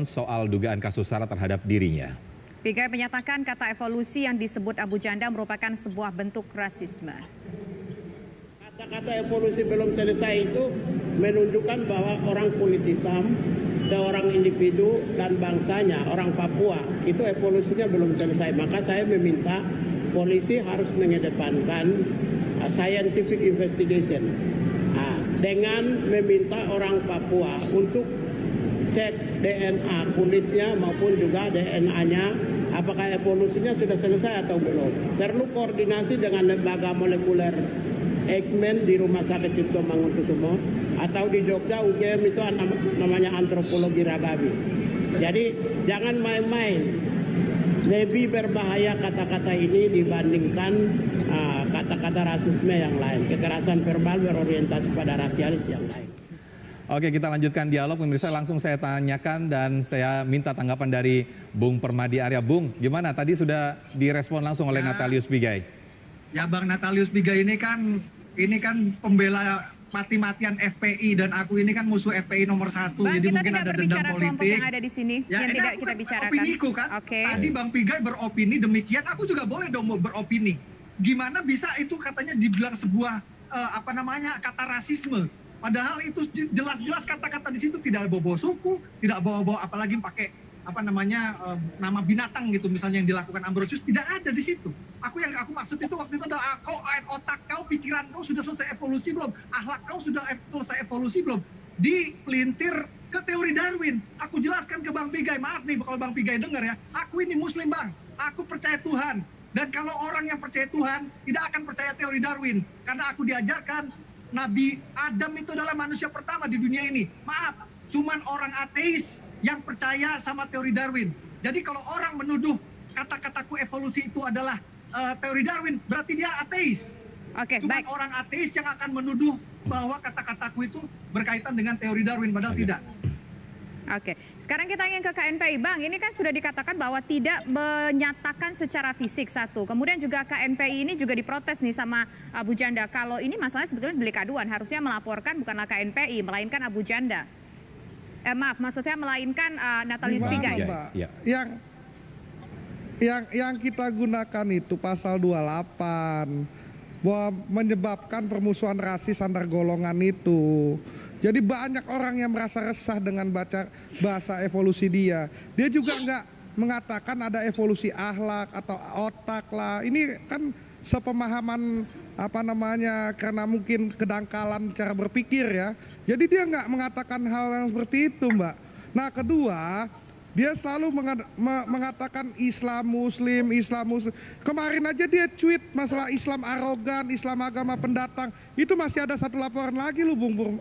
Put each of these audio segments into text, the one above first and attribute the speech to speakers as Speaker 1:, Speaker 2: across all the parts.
Speaker 1: soal dugaan kasus SARA terhadap dirinya.
Speaker 2: Pigai menyatakan kata evolusi yang disebut Abu Janda merupakan sebuah bentuk rasisme.
Speaker 3: Kata-kata evolusi belum selesai itu menunjukkan bahwa orang kulit hitam, seorang individu dan bangsanya, orang Papua, itu evolusinya belum selesai. Maka saya meminta polisi harus mengedepankan scientific investigation dengan meminta orang Papua untuk cek DNA kulitnya maupun juga DNA-nya apakah evolusinya sudah selesai atau belum. Perlu koordinasi dengan lembaga molekuler Eijkman di Rumah Sakit Cipto Mangunkusumo atau di Jogja UGM itu namanya antropologi ragawi. Jadi jangan main-main. Lebih berbahaya kata-kata ini dibandingkan kata-kata rasisme yang lain. Kekerasan verbal berorientasi pada rasialis yang lain.
Speaker 1: Oke, kita lanjutkan dialog. Pemirsa, langsung saya tanyakan dan saya minta tanggapan dari Bung Permadi Arya. Bung, gimana? Tadi sudah direspon langsung oleh Natalius Pigai.
Speaker 4: Ya, Bang Natalius Pigai ini kan pembela mati-matian FPI dan aku ini kan musuh FPI nomor 1.
Speaker 2: Bang,
Speaker 4: jadi mungkin ada dendam politik
Speaker 2: yang ada di sini
Speaker 4: ya,
Speaker 2: yang tidak kita
Speaker 4: kan
Speaker 2: bicarakan.
Speaker 4: Opiniku kan.
Speaker 2: Okay.
Speaker 4: Tadi Bang Pigai beropini demikian, aku juga boleh dong beropini. Gimana bisa itu katanya dibilang sebuah kata rasisme? Padahal itu jelas-jelas kata-kata di situ tidak bawa-bawa suku, tidak bawa-bawa apalagi pakai nama binatang gitu misalnya yang dilakukan Ambrosius, tidak ada di situ. Yang aku maksud itu waktu itu adalah otak kau, pikiran kau sudah selesai evolusi belum? Akhlak kau sudah selesai evolusi belum? Dipelintir ke teori Darwin. Aku jelaskan ke Bang Pigai, maaf nih kalau Bang Pigai dengar ya, aku ini Muslim Bang, aku percaya Tuhan. Dan kalau orang yang percaya Tuhan tidak akan percaya teori Darwin, karena aku diajarkan Nabi Adam itu adalah manusia pertama di dunia ini. Maaf, cuman orang ateis yang percaya sama teori Darwin. Jadi kalau orang menuduh kata-kataku evolusi itu adalah teori Darwin, berarti dia ateis.
Speaker 2: Oke,
Speaker 4: cuman
Speaker 2: baik.
Speaker 4: orang ateis yang akan menuduh bahwa kata-kataku itu berkaitan dengan teori Darwin, padahal tidak.
Speaker 2: Oke, sekarang kita ingin ke KNPI. Bang, ini kan sudah dikatakan bahwa tidak menyatakan secara fisik satu. Kemudian juga KNPI ini juga diprotes nih sama Abu Janda. Kalau ini masalahnya sebetulnya delik aduan, harusnya melaporkan bukanlah KNPI, melainkan Abu Janda. Maksudnya melainkan Natalius Pigai.
Speaker 5: Ya. Yang kita gunakan itu pasal 28 bahwa menyebabkan permusuhan rasis antar golongan itu. Jadi banyak orang yang merasa resah dengan baca bahasa evolusi dia. Dia juga nggak mengatakan ada evolusi akhlak atau otak lah. Ini kan sepemahaman karena mungkin kedangkalan cara berpikir ya. Jadi dia nggak mengatakan hal yang seperti itu, Mbak. Nah, kedua, dia selalu mengatakan Islam Muslim. Kemarin aja dia tweet masalah Islam arogan, Islam agama pendatang. Itu masih ada satu laporan lagi lu Bung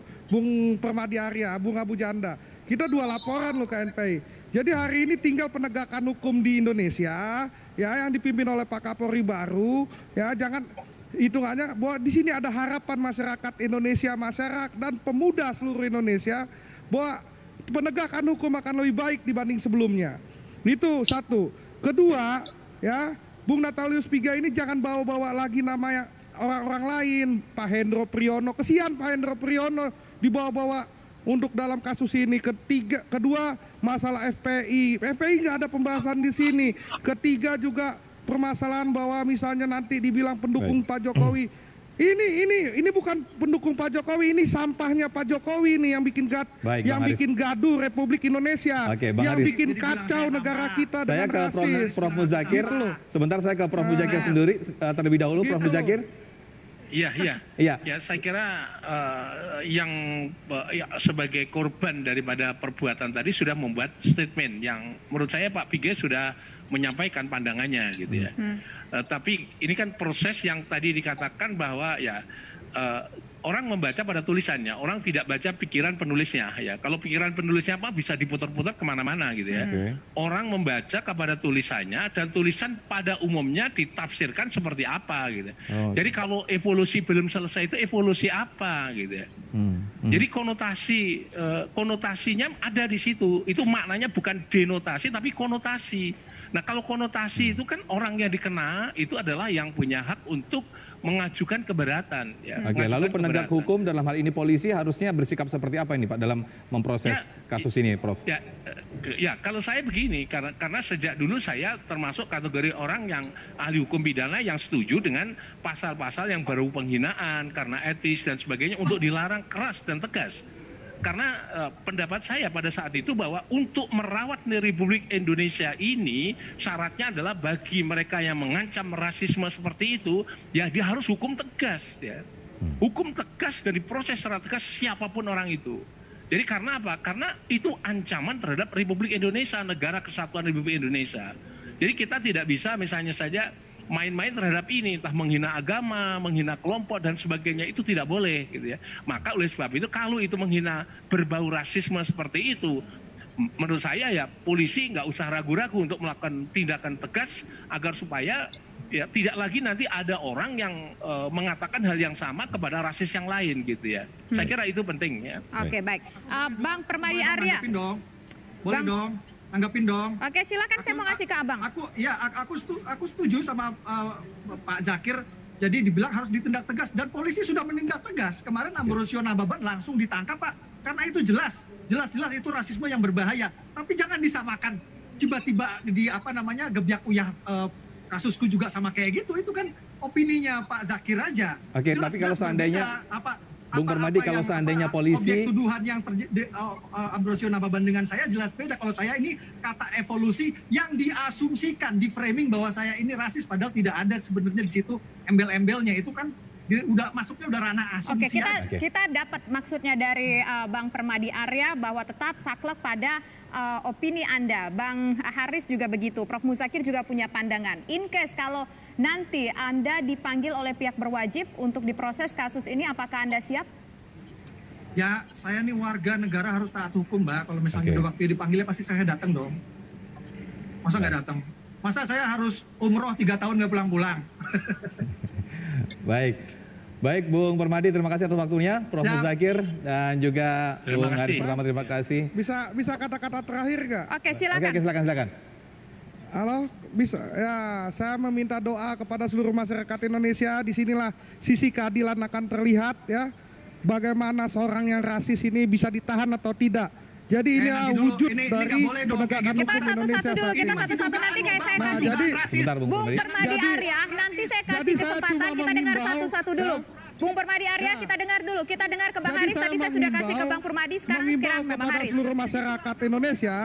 Speaker 5: Permadi Arya, Bung Abu Janda. Kita 2 laporan lu KNPI. Jadi hari ini tinggal penegakan hukum di Indonesia ya yang dipimpin oleh Pak Kapolri baru ya, jangan hitungannya bahwa di sini ada harapan masyarakat Indonesia, masyarakat dan pemuda seluruh Indonesia bahwa penegakan hukum akan lebih baik dibanding sebelumnya. Itu satu. Kedua, ya, Bung Natalius Pigai ini jangan bawa-bawa lagi nama orang-orang lain. Pak Hendro Priyono, kesian Pak Hendro Priyono dibawa-bawa untuk dalam kasus ini. Kedua, masalah FPI. FPI nggak ada pembahasan di sini. Ketiga juga permasalahan bahwa misalnya nanti dibilang pendukung Pak Jokowi. Ini bukan pendukung Pak Jokowi, ini sampahnya Pak Jokowi nih yang bikin gaduh Republik Indonesia, yang
Speaker 1: Haris,
Speaker 5: bikin kacau negara kita dengan rasis.
Speaker 1: Prof Muzakir, sebentar saya ke Prof Muzakir sendiri terlebih dahulu, Prof Muzakir.
Speaker 6: Iya. Ya, saya kira yang sebagai korban daripada perbuatan tadi sudah membuat statement yang menurut saya Pak Pigai sudah menyampaikan pandangannya gitu ya. Tapi ini kan proses yang tadi dikatakan bahwa ya orang membaca pada tulisannya, orang tidak baca pikiran penulisnya ya. Kalau pikiran penulisnya apa bisa diputar-putar kemana-mana gitu ya. Orang membaca kepada tulisannya dan tulisan pada umumnya ditafsirkan seperti apa gitu. Jadi kalau evolusi belum selesai itu evolusi apa gitu ya. Jadi konotasinya ada di situ. Itu maknanya bukan denotasi tapi konotasi. Nah, kalau konotasi itu kan orang yang dikena itu adalah yang punya hak untuk mengajukan keberatan. Ya,
Speaker 1: Oke, lalu penegak hukum dalam hal ini polisi harusnya bersikap seperti apa ini Pak dalam memproses kasus ini, Prof?
Speaker 6: Ya, kalau saya begini, karena sejak dulu saya termasuk kategori orang yang ahli hukum pidana yang setuju dengan pasal-pasal yang baru penghinaan karena etis dan sebagainya untuk dilarang keras dan tegas. Karena pendapat saya pada saat itu bahwa untuk merawat Republik Indonesia ini syaratnya adalah bagi mereka yang mengancam rasisme seperti itu, ya dia harus hukum tegas, ya. Hukum tegas dan diproses secara tegas siapapun orang itu. Jadi karena apa? Karena itu ancaman terhadap Republik Indonesia, negara kesatuan Republik Indonesia. Jadi kita tidak bisa misalnya saja main-main terhadap ini, entah menghina agama, menghina kelompok dan sebagainya, itu tidak boleh gitu ya. Maka oleh sebab itu kalau itu menghina berbau rasisme seperti itu, menurut saya ya polisi nggak usah ragu-ragu untuk melakukan tindakan tegas agar supaya ya tidak lagi nanti ada orang yang mengatakan hal yang sama kepada rasis yang lain gitu ya. Saya kira itu penting ya.
Speaker 2: Oke, baik. Bang Permadi Arya.
Speaker 4: Boleh dong. Tanggapin dong.
Speaker 2: Oke, silakan, saya mau ngasih ke Abang.
Speaker 4: Aku setuju sama Pak Zakir. Jadi dibilang harus ditindak tegas dan polisi sudah menindak tegas. Kemarin Ambrosio Nababan langsung ditangkap, Pak. Karena itu jelas itu rasisme yang berbahaya. Tapi jangan disamakan tiba-tiba di gebyak uyah kasusku juga sama kayak gitu. Itu kan opininya Pak Zakir aja.
Speaker 1: Oke, tapi kalau seandainya Bung Permadi, kalau seandainya polisi...
Speaker 4: Objek tuduhan yang Ambrosio Nababan dengan saya jelas beda. Kalau saya ini kata evolusi yang diasumsikan, di-framing bahwa saya ini rasis, padahal tidak ada sebenarnya di situ embel-embelnya. Itu kan masuknya udah ranah asumsi.
Speaker 2: Oke, kita dapat maksudnya dari Bang Permadi Arya bahwa tetap saklek pada opini Anda. Bang Haris juga begitu, Prof. Muzakir juga punya pandangan. In case kalau nanti Anda dipanggil oleh pihak berwajib untuk diproses kasus ini, apakah Anda siap?
Speaker 4: Ya, saya nih warga negara harus taat hukum, Mbak. Kalau misalnya udah waktu dipanggilnya pasti saya datang dong. Masa nggak datang? Masa saya harus umroh 3 tahun nggak pulang-pulang?
Speaker 1: Baik Bung Permadi, terima kasih atas waktunya, Prof. Muzakir dan juga Bung Haris pertama, terima kasih.
Speaker 5: Bisa kata-kata terakhir nggak?
Speaker 2: Oke, silakan.
Speaker 1: Oke, silakan.
Speaker 5: Halo, bisa. Ya, saya meminta doa kepada seluruh masyarakat Indonesia. Disinilah sisi keadilan akan terlihat ya. Bagaimana seorang yang rasis ini bisa ditahan atau tidak. Jadi ini wujud dari penegakan hukum Indonesia saat ini.
Speaker 2: Kita satu-satu nanti kayak saya kasih.
Speaker 1: Sebentar, Bung
Speaker 2: Permadi Arya, nanti saya kasih kesempatan kita dengar satu-satu dulu. Bung Permadi Arya, kita dengar dulu. Kita dengar ke Bang Haris, tadi saya sudah kasih ke Bang Permadi, sekarang ke Bang Haris.
Speaker 5: Seluruh masyarakat Indonesia,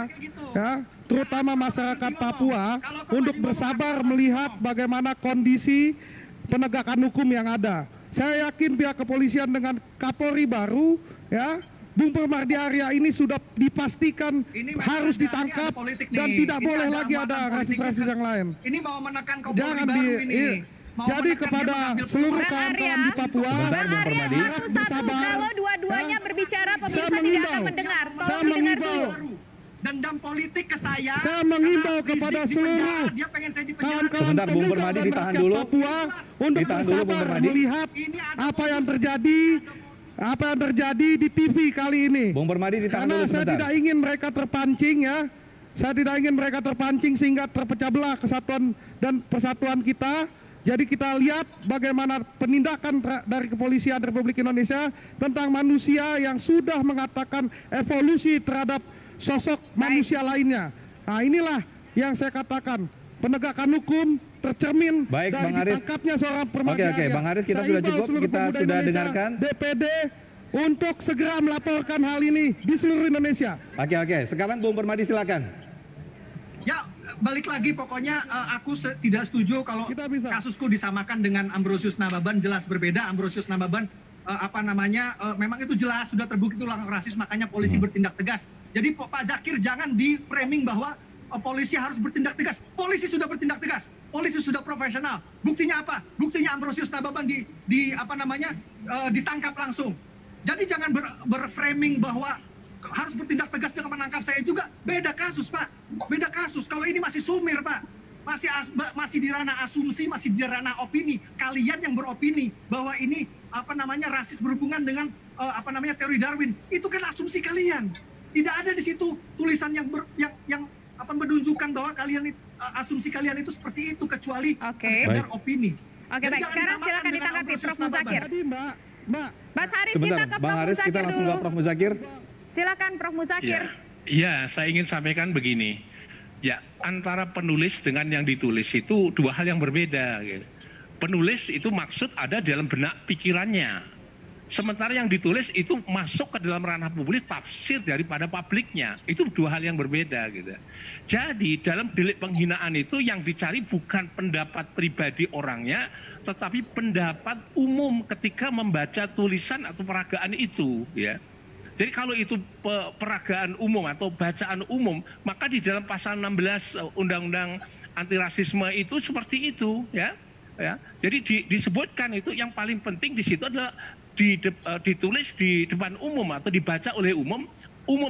Speaker 5: ya, terutama masyarakat Papua, untuk bersabar melihat bagaimana kondisi penegakan hukum yang ada. Saya yakin pihak kepolisian dengan Kapolri baru, ya, Bung Permadi Arya ini sudah dipastikan harus ditangkap dan tidak boleh lagi ada rasis-rasis yang lain.
Speaker 4: Ini mau menekan Kapolri baru ini.
Speaker 5: Jadi kepada seluruh kawan-kawan di Papua,
Speaker 2: Bang Arya, satu-satu, kalau dua-duanya berbicara, pemirsa tidak akan mendengar. Tolong didengar dulu.
Speaker 4: Dendam politik ke saya.
Speaker 5: Saya mengimbau kepada seluruh kawan-kawan
Speaker 1: sebentar, Bung Permadi ditahan dulu.
Speaker 5: Papua untuk bersabar melihat apa yang terjadi di TV kali ini.
Speaker 1: Bung Permadi ditahan dulu sebentar.
Speaker 5: Karena saya tidak ingin mereka terpancing ya. Saya tidak ingin mereka terpancing sehingga terpecah belah kesatuan dan persatuan kita. Jadi kita lihat bagaimana penindakan dari kepolisian Republik Indonesia tentang manusia yang sudah mengatakan evolusi terhadap sosok manusia lainnya. Nah, inilah yang saya katakan, penegakan hukum tercermin dari ditangkapnya seorang Permadi Arya.
Speaker 1: Oke, Bang Haris, kita sudah cukup, kita sudah dengarkan.
Speaker 5: DPD untuk segera melaporkan hal ini di seluruh Indonesia.
Speaker 1: Oke, sekarang Bung Permadi silakan.
Speaker 4: Ya, balik lagi pokoknya aku tidak setuju kalau kasusku disamakan dengan Ambrosius Nababan, jelas berbeda. Ambrosius Nababan memang itu jelas sudah terbukti itu rasis, makanya polisi bertindak tegas. Jadi Pak Zakir jangan di-framing bahwa polisi harus bertindak tegas. Polisi sudah bertindak tegas. Polisi sudah profesional. Buktinya apa? Buktinya Ambrosius Nababan ditangkap langsung. Jadi jangan berframing bahwa harus bertindak tegas dengan menangkap saya juga. Beda kasus, Pak. Beda kasus. Kalau ini masih sumir, Pak. Masih di ranah asumsi, masih di ranah opini. Kalian yang beropini bahwa ini rasis berhubungan dengan teori Darwin. Itu kan asumsi kalian. Tidak ada di situ tulisan yang menunjukkan bahwa kalian asumsi kalian itu seperti itu, kecuali sekedar opini.
Speaker 2: Oke, baik. Sekarang silakan ditanggapi Prof. Muzakir.
Speaker 5: Tadi Mbak.
Speaker 2: Mas Haris,
Speaker 1: Sebentar,
Speaker 2: kita ke
Speaker 1: Bang
Speaker 2: Prof.
Speaker 1: Haris, kita
Speaker 2: Muzakir
Speaker 1: langsung
Speaker 2: dulu.
Speaker 1: ke Prof. Muzakir.
Speaker 2: Silakan Prof. Muzakir.
Speaker 6: Ya, saya ingin sampaikan begini. Ya, antara penulis dengan yang ditulis itu dua hal yang berbeda. Gitu. Penulis itu maksud ada dalam benak pikirannya. Sementara yang ditulis itu masuk ke dalam ranah publik, tafsir daripada publiknya. Itu dua hal yang berbeda gitu. Jadi dalam delik penghinaan itu yang dicari bukan pendapat pribadi orangnya, tetapi pendapat umum ketika membaca tulisan atau peragaan itu, ya. Jadi kalau itu peragaan umum atau bacaan umum, maka di dalam pasal 16 Undang-Undang Anti Rasisme itu seperti itu, ya. Jadi disebutkan itu yang paling penting di situ adalah ditulis di depan umum atau dibaca oleh umum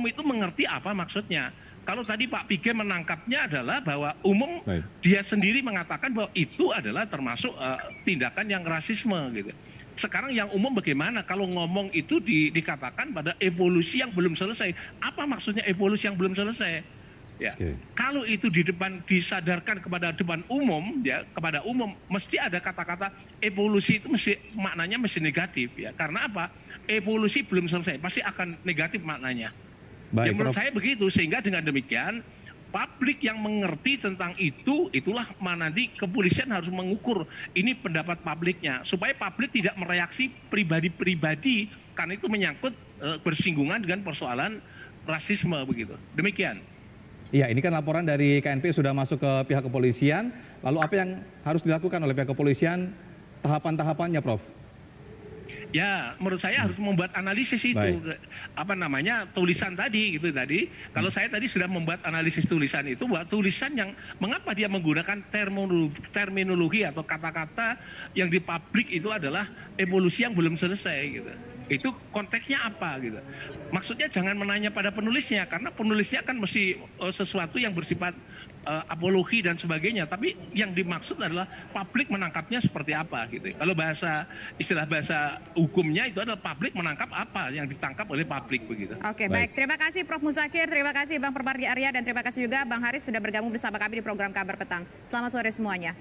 Speaker 6: itu mengerti apa maksudnya. Kalau tadi Pak Pige menangkapnya adalah bahwa umum dia sendiri mengatakan bahwa itu adalah termasuk tindakan yang rasisme gitu. Sekarang yang umum bagaimana kalau ngomong itu dikatakan pada evolusi yang belum selesai. Apa maksudnya evolusi yang belum selesai? Ya. Kalau itu disadarkan kepada depan umum, ya, kepada umum mesti ada kata-kata evolusi itu maknanya mesti negatif, ya. Karena apa? Evolusi belum selesai, pasti akan negatif maknanya.
Speaker 1: Baik,
Speaker 6: ya, menurut
Speaker 1: Prof.
Speaker 6: saya begitu, sehingga dengan demikian publik yang mengerti tentang itulah nanti kepolisian harus mengukur ini pendapat publiknya supaya publik tidak mereaksi pribadi-pribadi karena itu menyangkut bersinggungan dengan persoalan rasisme begitu. Demikian.
Speaker 1: Iya, ini kan laporan dari KNP sudah masuk ke pihak kepolisian. Lalu apa yang harus dilakukan oleh pihak kepolisian? Tahapan-tahapannya, Prof?
Speaker 6: Ya, menurut saya harus membuat analisis itu. Apa namanya, tulisan tadi gitu tadi. Kalau saya tadi sudah membuat analisis tulisan itu, bahwa tulisan yang mengapa dia menggunakan terminologi atau kata-kata yang di publik itu adalah evolusi yang belum selesai gitu. Itu konteksnya apa gitu. Maksudnya jangan menanya pada penulisnya, karena penulisnya kan mesti sesuatu yang bersifat apologi dan sebagainya, tapi yang dimaksud adalah publik menangkapnya seperti apa gitu. Kalau istilah bahasa hukumnya itu adalah publik menangkap apa yang ditangkap oleh publik begitu.
Speaker 2: Oke, baik. Terima kasih Prof. Muzakir, terima kasih Bang Permadi Arya, dan terima kasih juga Bang Haris sudah bergabung bersama kami di program Kabar Petang. Selamat sore semuanya.